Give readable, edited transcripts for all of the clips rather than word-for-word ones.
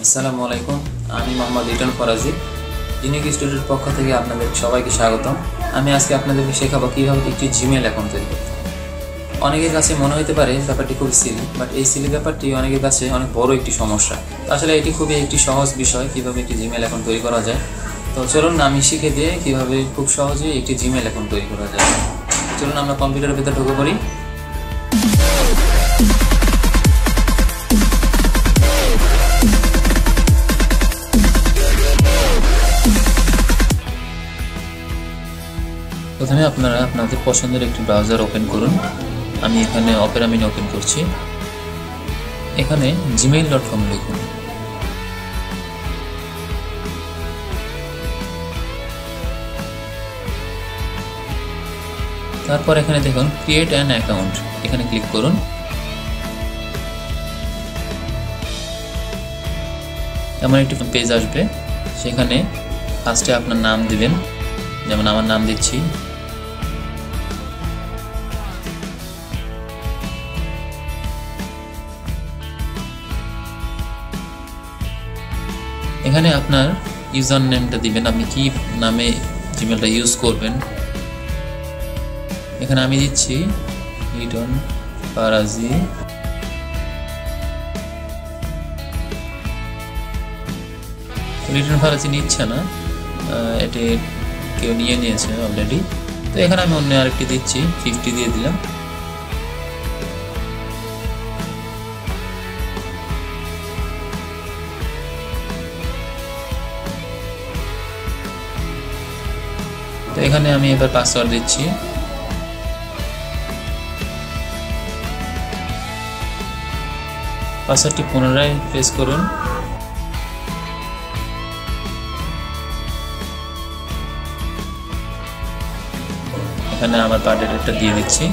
আসসালামু আলাইকুম, আমি মোহাম্মদ লিটন ফরাজি। ইউনিক স্টুডিওর পক্ষ থেকে আপনাদের সবাইকে স্বাগতম। আমি আজকে আপনাদেরকে শেখাবো কীভাবে একটি জিমেল অ্যাকাউন্ট তৈরি করতে। অনেকের কাছে মনে হতে পারে ব্যাপারটি খুব সিলি, বাট এই সিলি ব্যাপারটি অনেকের কাছে অনেক বড় একটি সমস্যা। আসলে এটি খুবই একটি সহজ বিষয়, কীভাবে একটি জিমেল অ্যাকাউন্ট তৈরি করা যায়। তো চলুন আমি শিখে দিয়ে কীভাবে খুব সহজেই একটি জিমেল অ্যাকাউন্ট তৈরি করা যায়। চলুন আমরা কম্পিউটারের ভিতরে ঢুকে পড়ি। প্রথমে আপনারা আপনাদের পছন্দের একটি ব্রাউজার ওপেন করুন। আমি এখানে অপেরা মিনি ওপেন করছি। এখানে gmail.com লিখুন। তারপর এখানে দেখুন ক্রিয়েট অ্যান অ্যাকাউন্ট, এখানে ক্লিক করুন। এমন একটি পেজ আসবে, সেখানে ফার্স্টে আপনার নাম দিবেন, যেমন আমার নাম দিচ্ছি। এখানে আপনার ইউজার নেমটা দিবেন, আপনি কি নামে জিমেলটা ইউজ করবেন। এখানে আমি দিচ্ছি লিটন ফরাজি। লিটন ফরাজি নিচ্ছে না, এটি কেউ নিয়ে নিয়েছে অলরেডি। তো এখানে আমি অন্য আরেকটি দিচ্ছি, 50 দিয়ে দিলাম। তো এখানে আমি এবার পাসওয়ার্ড দিচ্ছি। পাসওয়ার্ডটি পুনরায় প্রেস করুন। এখানে আমার বার্থডে ডেটটা দিয়ে দিচ্ছি।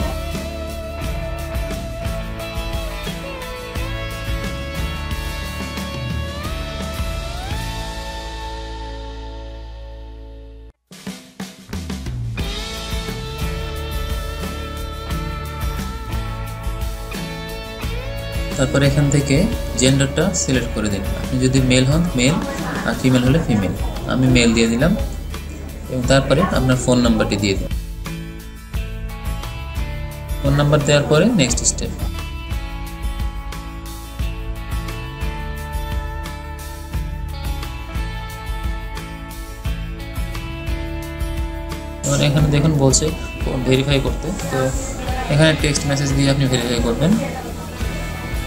তারপর এখান থেকে জেন্ডারটা সিলেক্ট করে দিন। আপনি যদি মেল হন মেল, আর ফিমেল হলে ফিমেল। আমি মেল দিয়ে দিলাম এবং তারপরে আপনার ফোন নাম্বারটি দিয়ে দিন। ফোন নাম্বার দেওয়ার পরে নেক্সট স্টেপ। এবার এখানে দেখুন বলছে ভেরিফাই করতে, তো এখানে টেক্সট মেসেজ দিয়ে আপনি ভেরিফাই করবেন,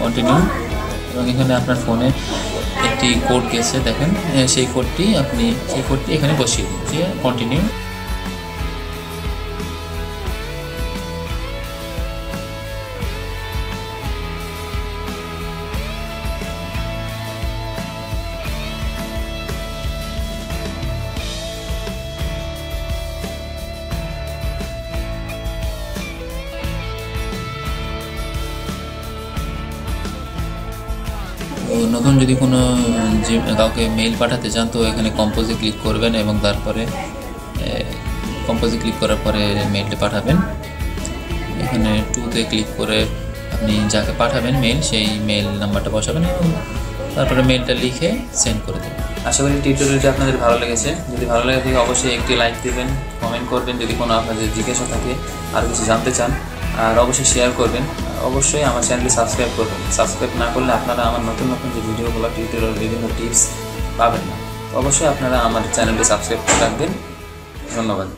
কন্টিনিউ। এবং এখানে আপনার ফোনে একটি কোড গেছে, দেখেন সেই কোডটি এখানে বসিয়ে দিন, দিয়ে কন্টিনিউ। নতুন যদি কোনো কাউকে মেইল পাঠাতে চান, তো এখানে কম্পোজে ক্লিক করবেন এবং তারপরে কম্পোজে ক্লিক করার পরে মেইলটা পাঠাবেন। এখানে টুতে ক্লিক করে আপনি যাকে পাঠাবেন মেইল, সেই মেইল নাম্বারটা বসাবেন এবং তারপরে মেইলটা লিখে সেন্ড করে দেবেন। আশা করি টিউটোরিয়ালটি আপনাদের ভালো লেগেছে। যদি ভালো লাগে থাকে অবশ্যই একটি লাইক দেবেন, কমেন্ট করবেন যদি কোনো আপনাদের জিজ্ঞাসা থাকে, আর কিছু জানতে চান, আর অবশ্যই শেয়ার করবেন। অবশ্যই আমার চ্যানেলটি সাবস্ক্রাইব করবেন। সাবস্ক্রাইব না করলে আপনারা আমার নতুন নতুন যে ভিডিওগুলো, টিউটোরিয়াল, বিভিন্ন টিপস পাবেন না। অবশ্যই আপনারা আমার চ্যানেলটি সাবস্ক্রাইব করে রাখবেন। ধন্যবাদ।